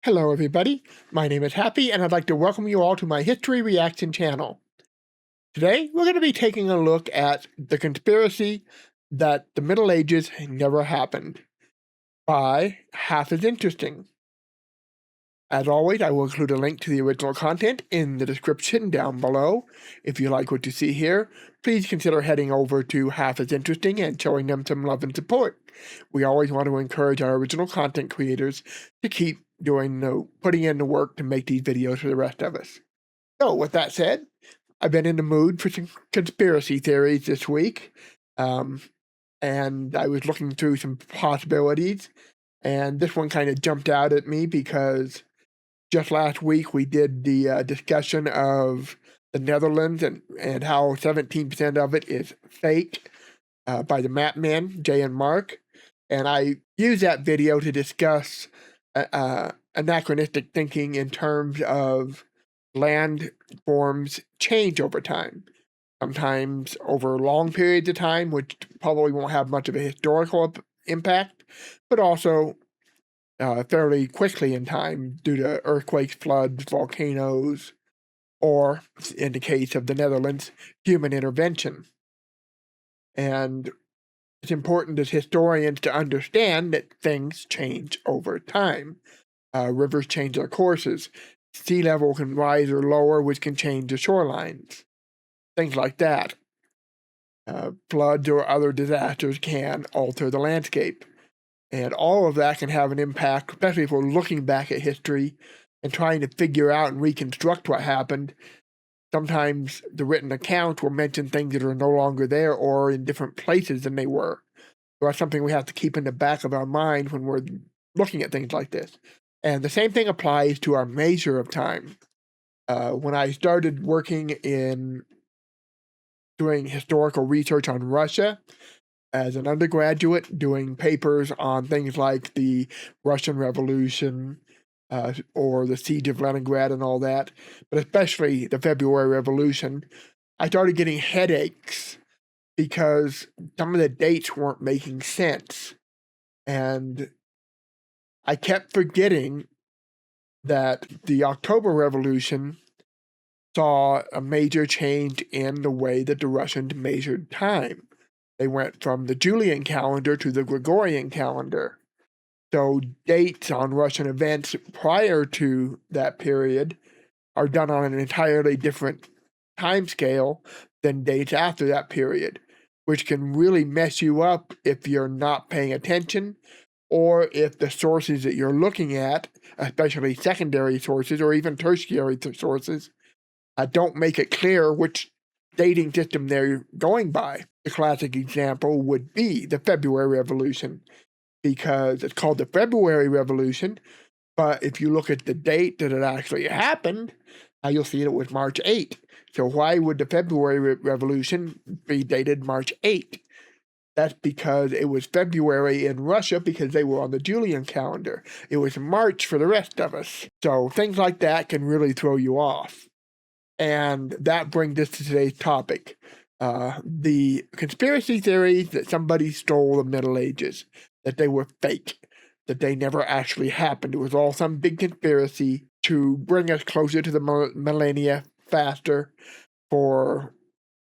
Hello everybody, my name is Happy and I'd like to welcome you all to my History Reaction channel. Today we're going to be taking a look at the conspiracy that the Middle Ages never happened by Half as Interesting. As always, I will include a link to the original content in the description down below. If you like what you see here, please consider heading over to Half as Interesting and showing them some love and support. We always want to encourage our original content creators to keep putting in the work to make these videos for the rest of us. So with that said, I've been in the mood for some conspiracy theories this week, and I was looking through some possibilities, and this one kind of jumped out at me because just last week we did the discussion of the Netherlands and how 17% of it is fake by the map men, Jay and Mark, and I used that video to discuss anachronistic thinking in terms of land forms change over time, sometimes over long periods of time, which probably won't have much of a historical impact, but also fairly quickly in time due to earthquakes, floods, volcanoes, or, in the case of the Netherlands, human intervention. And it's important as historians to understand that things change over time. Rivers change their courses. Sea level can rise or lower, which can change the shorelines. Things like that. Floods or other disasters can alter the landscape. And all of that can have an impact, especially if we're looking back at history and trying to figure out and reconstruct what happened. Sometimes the written accounts will mention things that are no longer there or in different places than they were. So that's something we have to keep in the back of our mind when we're looking at things like this. And the same thing applies to our measure of time. When I started working in doing historical research on Russia as an undergraduate, doing papers on things like the Russian Revolution, or the Siege of Leningrad and all that, but especially the February Revolution, I started getting headaches because some of the dates weren't making sense. And I kept forgetting that the October Revolution saw a major change in the way that the Russians measured time. They went from the Julian calendar to the Gregorian calendar. So dates on Russian events prior to that period are done on an entirely different time scale than dates after that period, which can really mess you up if you're not paying attention, or if the sources that you're looking at, especially secondary sources or even tertiary sources, don't make it clear which dating system they're going by. The classic example would be the February Revolution, because it's called the February Revolution, but if you look at the date that it actually happened, you'll see it was March 8. So why would the February Revolution be dated March 8? That's because it was February in Russia because they were on the Julian calendar. It was March for the rest of us. So things like that can really throw you off. And that brings us to today's topic. The conspiracy theories that somebody stole the Middle Ages, that they were fake, that they never actually happened. It was all some big conspiracy to bring us closer to the millennia faster for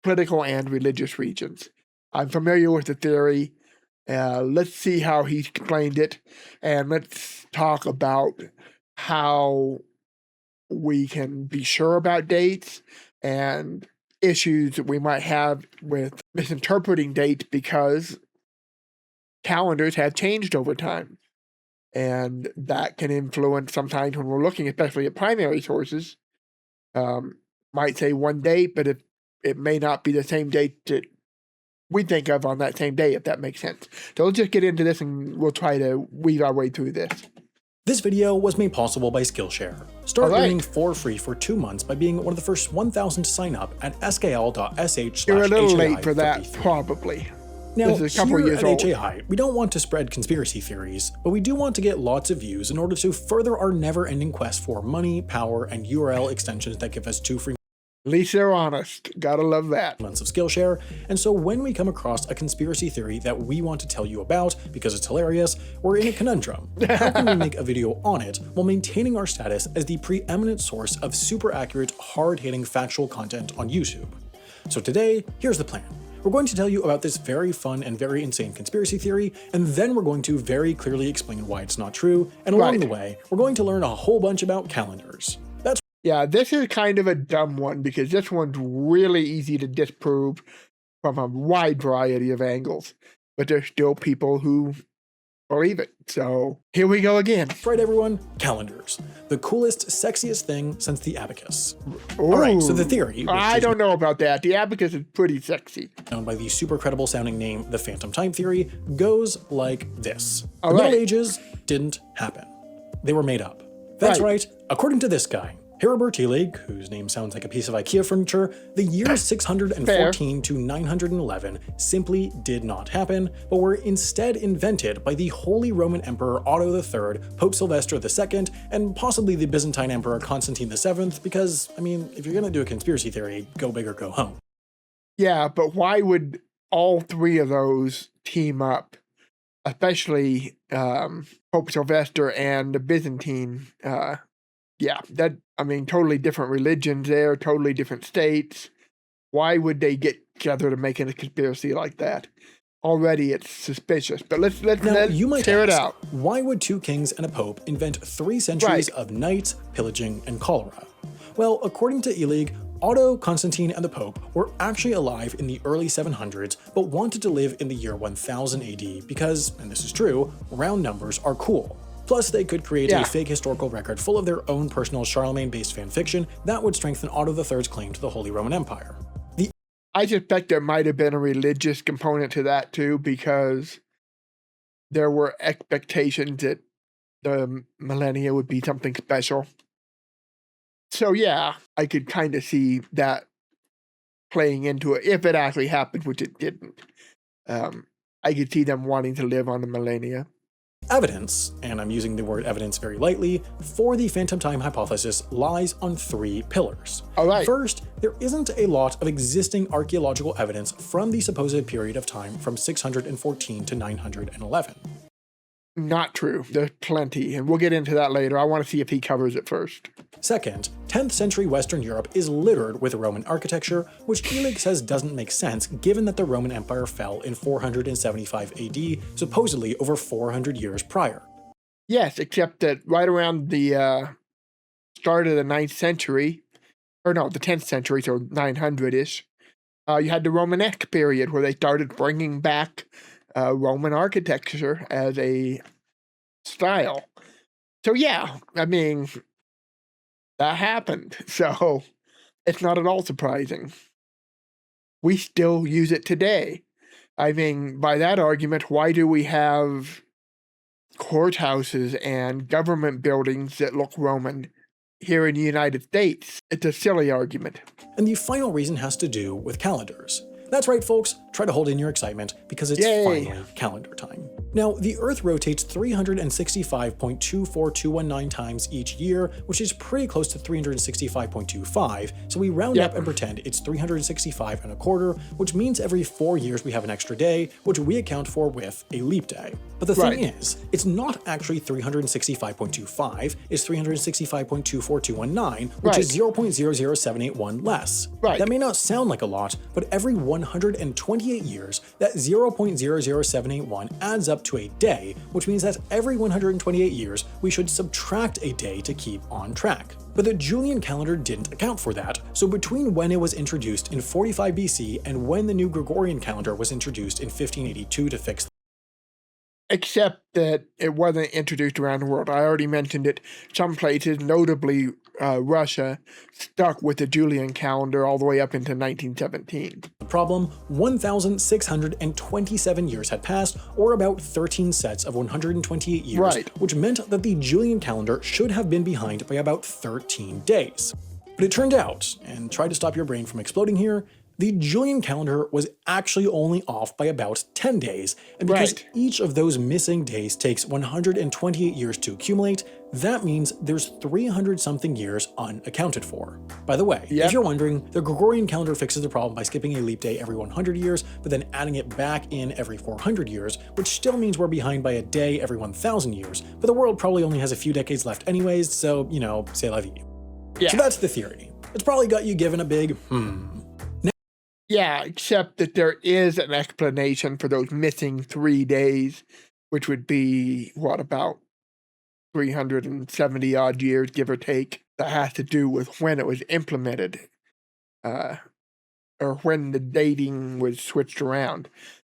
political and religious reasons. I'm familiar with the theory. Let's see how he explained it, and let's talk about how we can be sure about dates and issues that we might have with misinterpreting dates because calendars have changed over time. And that can influence sometimes when we're looking, especially at primary sources, might say one date, but it may not be the same date that we think of on that same day, if that makes sense. So let's just get into this and we'll try to weave our way through this. This video was made possible by Skillshare. Start earning for free for 2 months by being one of the first 1,000 to sign up at skl.sh/HAI33. You're a little late for that, probably. Now, this is a couple here years at old. HAI, we don't want to spread conspiracy theories, but we do want to get lots of views in order to further our never-ending quest for money, power, and URL extensions that give us 2 free At least they're honest. Gotta love that. Months of Skillshare, and so when we come across a conspiracy theory that we want to tell you about because it's hilarious, we're in a conundrum. How can we make a video on it while maintaining our status as the preeminent source of super accurate, hard-hitting factual content on YouTube? So today, here's the plan. We're going to tell you about this very fun and very insane conspiracy theory, and then we're going to very clearly explain why it's not true, and along the way, we're going to learn a whole bunch about calendars. Yeah, this is kind of a dumb one because this one's really easy to disprove from a wide variety of angles, but there's still people who believe it. So here we go again. That's right, everyone, calendars. The coolest, sexiest thing since the abacus. Ooh, all right, so the theory, I don't know about that. The abacus is pretty sexy. Known by the super credible sounding name, the phantom time theory, goes like this. All the right. Middle Ages didn't happen. They were made up. That's right. According to this guy, Heribert Telig, whose name sounds like a piece of IKEA furniture, the years 614 to 911 simply did not happen, but were instead invented by the Holy Roman Emperor Otto III, Pope Sylvester II, and possibly the Byzantine Emperor Constantine VII, because, I mean, if you're gonna do a conspiracy theory, go big or go home. Yeah, but why would all three of those team up? Especially Pope Sylvester and the Byzantine. Yeah, totally different religions there, totally different states. Why would they get together to make a conspiracy like that? Already it's suspicious, but let's you might tear it ask, out. Why would two kings and a pope invent 3 centuries of night, pillaging, and cholera? Well, according to Illig, Otto, Constantine, and the Pope were actually alive in the early 700s, but wanted to live in the year 1000 AD because, and this is true, round numbers are cool. Plus, they could create a fake historical record full of their own personal Charlemagne-based fanfiction that would strengthen Otto III's claim to the Holy Roman Empire. I suspect there might have been a religious component to that too, because there were expectations that the millennia would be something special. So yeah, I could kind of see that playing into it, if it actually happened, which it didn't. I could see them wanting to live on the millennia. Evidence, and I'm using the word evidence very lightly, for the phantom time hypothesis lies on 3 pillars. All right. First, there isn't a lot of existing archaeological evidence from the supposed period of time from 614 to 911. Not true. There's plenty, and we'll get into that later. I want to see if he covers it first. Second, 10th century Western Europe is littered with Roman architecture, which Illig says doesn't make sense given that the Roman Empire fell in 475 AD, supposedly over 400 years prior. Yes, except that right around the start of the 9th century, or no, the 10th century, so 900-ish, you had the Romanesque period where they started bringing back Roman architecture as a style. So yeah, I mean, that happened. So it's not at all surprising. We still use it today. I mean, by that argument, why do we have courthouses and government buildings that look Roman here in the United States? It's a silly argument. And the final reason has to do with calendars. That's right, folks, try to hold in your excitement because it's finally calendar time. Now, the Earth rotates 365.24219 times each year, which is pretty close to 365.25, so we round up and pretend it's 365 and a quarter, which means every 4 years we have an extra day, which we account for with a leap day. But the thing is, it's not actually 365.25, it's 365.24219, which is 0.00781 less. That may not sound like a lot, but every 128 years, that 0.00781 adds up to a day, which means that every 128 years, we should subtract a day to keep on track. But the Julian calendar didn't account for that, so between when it was introduced in 45 BC and when the new Gregorian calendar was introduced in 1582 to fix except that it wasn't introduced around the world. I already mentioned it. Some places, notably Russia, stuck with the Julian calendar all the way up into 1917. The problem, 1,627 years had passed, or about 13 sets of 128 years, which meant that the Julian calendar should have been behind by about 13 days. But it turned out, and try to stop your brain from exploding here, the Julian calendar was actually only off by about 10 days, and because each of those missing days takes 128 years to accumulate, That means there's 300-something years unaccounted for. By the way, if Yep. you're wondering, the Gregorian calendar fixes the problem by skipping a leap day every 100 years, but then adding it back in every 400 years, which still means we're behind by a day every 1,000 years, but the world probably only has a few decades left anyways, so, c'est la vie. Yeah. So that's the theory. It's probably got you given a big Yeah, except that there is an explanation for those missing 3 days, which would be, what, about 370 odd years, give or take, that has to do with when it was implemented, or when the dating was switched around.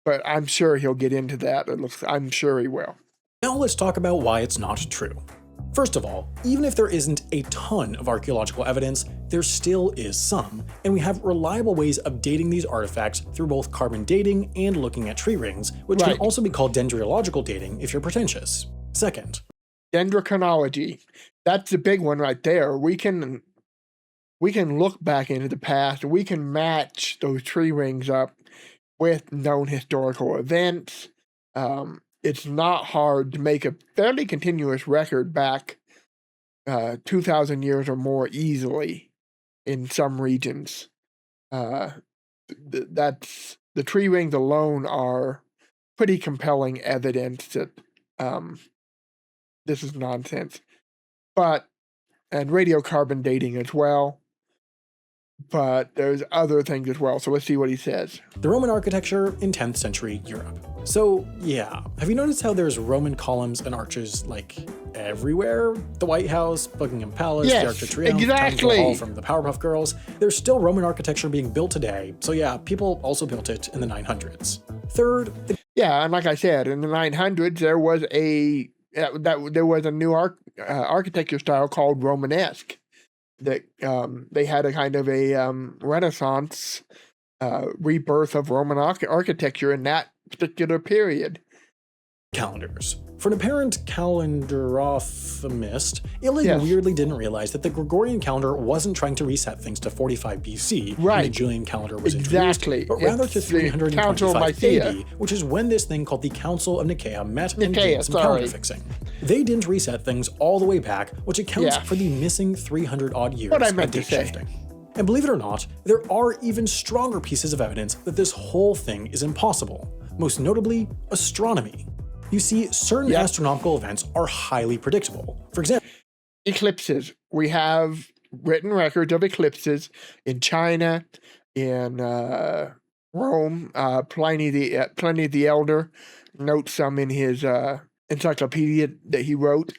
But I'm sure he'll get into that. I'm sure he will. Now let's talk about why it's not true. First of all, even if there isn't a ton of archaeological evidence, there still is some, and we have reliable ways of dating these artifacts through both carbon dating and looking at tree rings, which can also be called dendrological dating if you're pretentious. Second, dendrochronology. That's the big one right there. We can look back into the past, and we can match those tree rings up with known historical events. It's not hard to make a fairly continuous record back 2,000 years or more easily in some regions. That's the tree rings alone are pretty compelling evidence that this is nonsense. And radiocarbon dating as well. But there's other things as well, so let's see what he says. The Roman architecture in 10th century Europe. So yeah, have you noticed how there's Roman columns and arches like everywhere? The White House, Buckingham Palace, the Arc de Triomphe, exactly. Hall from the Powerpuff Girls. There's still Roman architecture being built today, so yeah, people also built it in the 900s. Third, yeah, and like I said, in the 900s there was there was a new architecture style called Romanesque. That they had a kind of a Renaissance rebirth of Roman architecture in that particular period. Calendars. For an apparent calendarophemist, Illig weirdly didn't realize that the Gregorian calendar wasn't trying to reset things to 45 BC when the Julian calendar was introduced, but rather to 325 AD, which is when this thing called the Council of Nicaea met and did some calendar fixing. They didn't reset things all the way back, which accounts for the missing 300-odd years of date shifting. And believe it or not, there are even stronger pieces of evidence that this whole thing is impossible, most notably astronomy. You see, certain astronomical events are highly predictable. For example, eclipses. We have written records of eclipses in China, in Rome. Pliny the Elder notes some in his encyclopedia that he wrote,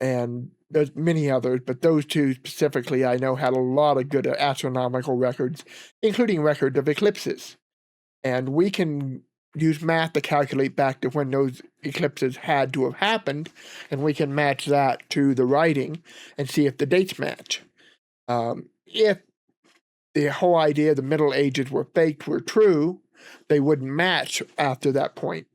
and there's many others, but those two specifically I know had a lot of good astronomical records, including records of eclipses. And we can use math to calculate back to when those eclipses had to have happened, and we can match that to the writing and see if the dates match. If the whole idea the Middle Ages were faked were true, they wouldn't match after that point.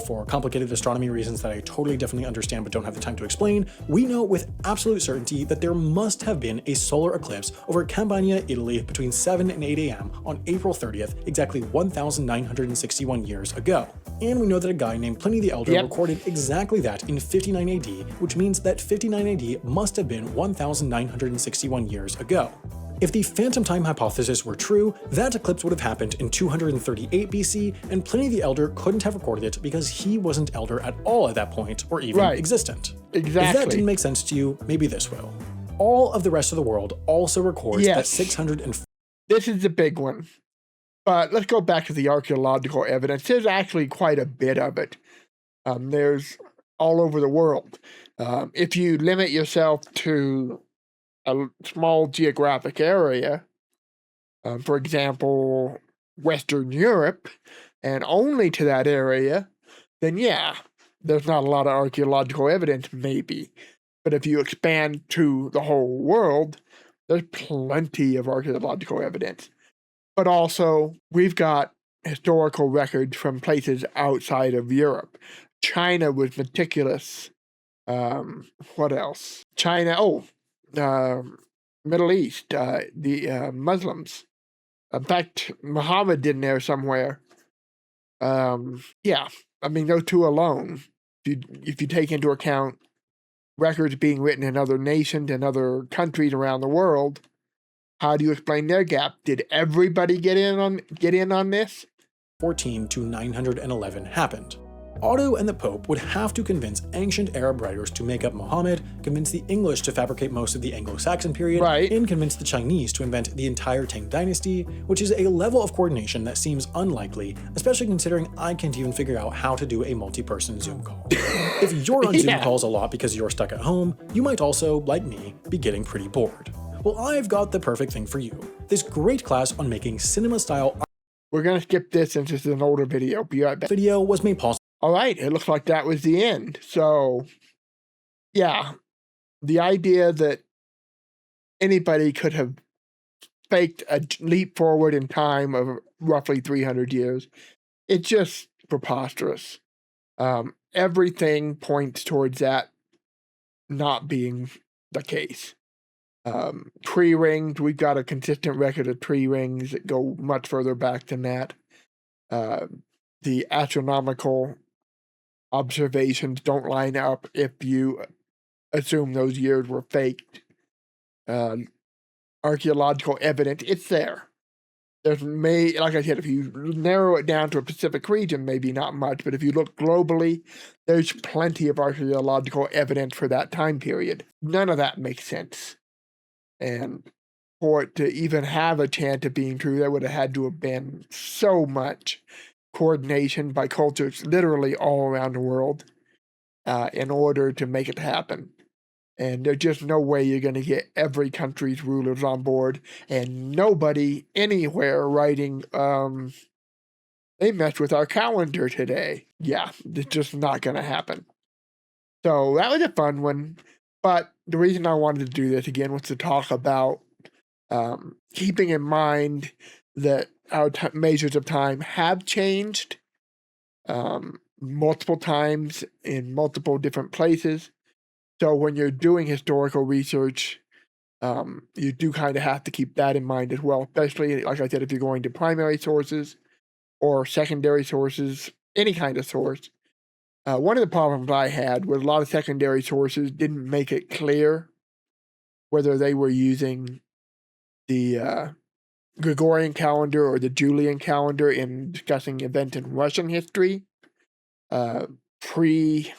For complicated astronomy reasons that I totally definitely understand but don't have the time to explain, we know with absolute certainty that there must have been a solar eclipse over Campania, Italy between 7 and 8 a.m. on April 30th, exactly 1,961 years ago. And we know that a guy named Pliny the Elder recorded exactly that in 59 AD, which means that 59 AD must have been 1,961 years ago. If the phantom time hypothesis were true, that eclipse would have happened in 238 BC, and Pliny the Elder couldn't have recorded it because he wasn't elder at all at that point, or even existent. Exactly. If that didn't make sense to you, maybe this will. All of the rest of the world also records that 600. This is the big one. But let's go back to the archaeological evidence. There's actually quite a bit of it. There's all over the world. If you limit yourself to a small geographic area, for example, Western Europe, and only to that area, then there's not a lot of archaeological evidence, maybe. But if you expand to the whole world, there's plenty of archaeological evidence. But also, we've got historical records from places outside of Europe. China was meticulous. What else? China, Middle East, the Muslims. In fact, Muhammad in there somewhere. I mean, those two alone. if you take into account records being written in other nations and other countries around the world, how do you explain their gap? Did everybody get in on this? 14 to 911 happened. Otto and the Pope would have to convince ancient Arab writers to make up Muhammad, convince the English to fabricate most of the Anglo-Saxon period, Right. and convince the Chinese to invent the entire Tang dynasty, which is a level of coordination that seems unlikely, especially considering I can't even figure out how to do a multi-person Zoom call. If you're on Zoom Yeah. calls a lot because you're stuck at home, you might also, like me, be getting pretty bored. Well, I've got the perfect thing for you. This great class on making cinema-style We're going to skip this since this is an older video. Be right back. video was made possible. All right, it looks like that was the end. So, yeah, the idea that anybody could have faked a leap forward in time of roughly 300 years, it's just preposterous. Everything points towards that not being the case. Tree rings, we've got a consistent record of tree rings that go much further back than that. The astronomical observations don't line up if you assume those years were faked. Archaeological evidence, it's there. Like I said, if you narrow it down to a specific region, maybe not much, but if you look globally, there's plenty of archaeological evidence for that time period. None of that makes sense. And for it to even have a chance of being true, there would have had to have been so much coordination by cultures literally all around the world in order to make it happen. And there's just no way you're going to get every country's rulers on board, and nobody anywhere writing, they messed with our calendar today. Yeah, it's just not going to happen. So that was a fun one. But the reason I wanted to do this again was to talk about keeping in mind that our measures of time have changed multiple times in multiple different places. So when you're doing historical research, you do kind of have to keep that in mind as well, especially, like I said, if you're going to primary sources or secondary sources, any kind of source. One of the problems I had was a lot of secondary sources didn't make it clear whether they were using the Gregorian calendar or the Julian calendar in discussing events in Russian history, Russian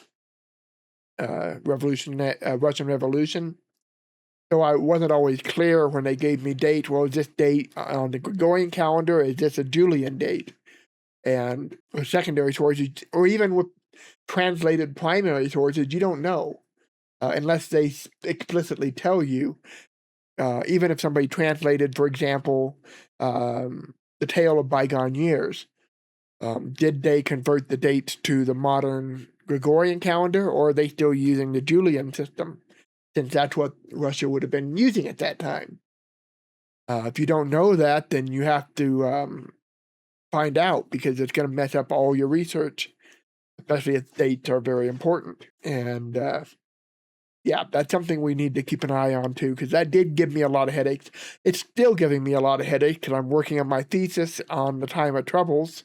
Revolution. So I wasn't always clear when they gave me dates. Well, is this date on the Gregorian calendar? Is this a Julian date? And with secondary sources, or even with translated primary sources, you don't know unless they explicitly tell you. Even if somebody translated, for example, The Tale of Bygone Years, did they convert the dates to the modern Gregorian calendar, or are they still using the Julian system, since that's what Russia would have been using at that time? If you don't know that, then you have to find out, because it's going to mess up all your research, especially if dates are very important. And yeah, that's something we need to keep an eye on too, because that did give me a lot of headaches. It's still giving me a lot of headaches because I'm working on my thesis on the time of troubles,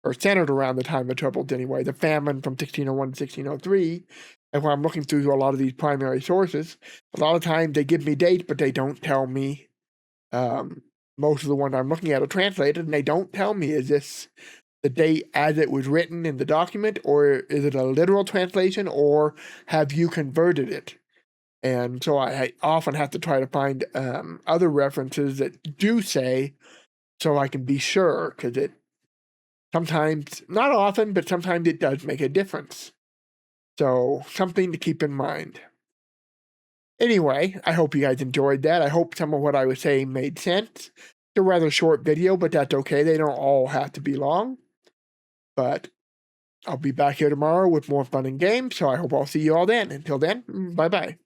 or centered around the time of troubles anyway, the famine from 1601 to 1603. And when I'm looking through a lot of these primary sources, a lot of times they give me dates, but they don't tell me. Most of the ones I'm looking at are translated, and they don't tell me, is this the date as it was written in the document, or is it a literal translation, or have you converted it? And so I often have to try to find other references that do say, so I can be sure, because it sometimes, not often, but sometimes it does make a difference. So something to keep in mind. Anyway, I hope you guys enjoyed that. I hope some of what I was saying made sense. It's a rather short video, but that's okay. They don't all have to be long. But I'll be back here tomorrow with more fun and games, so I hope I'll see you all then. Until then, bye-bye.